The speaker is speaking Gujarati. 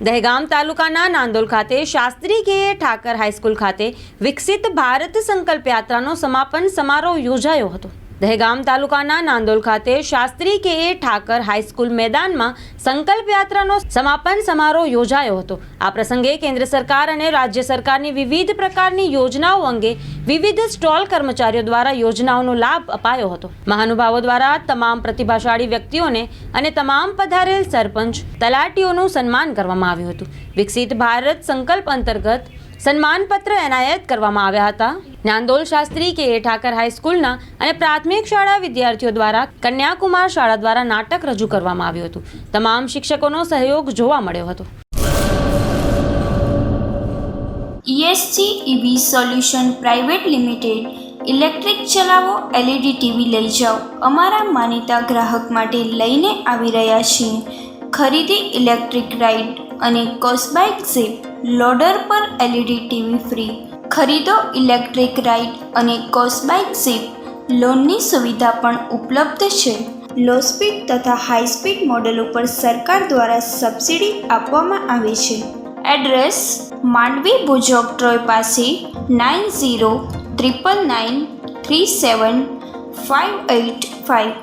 દહેગામ તાલુકાના નાંદોલ ખાતે શાસ્ત્રી કે ઠાકર હાઈસ્કૂલ ખાતે વિકસિત ભારત સંકલ્પ યાત્રાનો સમાપન સમારોહ યોજાયો હતો। દહેગામ તાલુકાના નાંદોલ ખાતે શાસ્ત્રી કે ઠાકર હાઈસ્કૂલ મેદાનમાં સંકલ્પ યાત્રાનો સમાપન સમારોહ યોજાયો હતો। આ પ્રસંગે કેન્દ્ર સરકાર અને રાજ્ય સરકારની વિવિધ પ્રકારની યોજનાઓ અંગે વિવિધ સ્ટોલ કર્મચારીઓ દ્વારા યોજનાઓનો લાભ અપાયો હતો। મહાનુભાવો દ્વારા તમામ પ્રતિભાશાળી વ્યક્તિઓને અને તમામ પધારેલ સરપંચ તલાટીઓનું સન્માન કરવામાં આવ્યું હતું। વિકસિત ભારત સંકલ્પ અંતર્ગત સન્માનપત્ર એનાયત કરવામાં આવ્યા હતા। નાંદોલ શાસ્ત્રી કે ઠાકર હાઈસ્કૂલના અને પ્રાથમિક શાળા વિદ્યાર્થીઓ દ્વારા કન્યાકુમાર શાળા દ્વારા નાટક રજૂ કરવામાં આવ્યું હતું। તમામ શિક્ષકોનો સહયોગ જોવા મળ્યો હતો। ESG EV solution private limited electric ચલાવો LED ટીવી લઈ જાઓ અમારા માનીતા ગ્રાહક માટે લઈને આવી રહ્યા છીએ। ખરીદી ઇલેક્ટ્રિક રાઇડ અને કોસ્બાઇક ઝીપ લોડર પર LED ટીવી ફ્રી। ખરીદો ઇલેક્ટ્રિક રાઇડ અને કોસ્બાઇક ઝીપ લોનની સુવિધા પણ ઉપલબ્ધ છે। લો સ્પીડ તથા હાઈ સ્પીડ મોડેલ ઉપર સરકાર દ્વારા સબસિડી આપવામાં આવે છે। એડ્રેસ માંડવી ભુજોકટ્રોય પાસે 9099937585।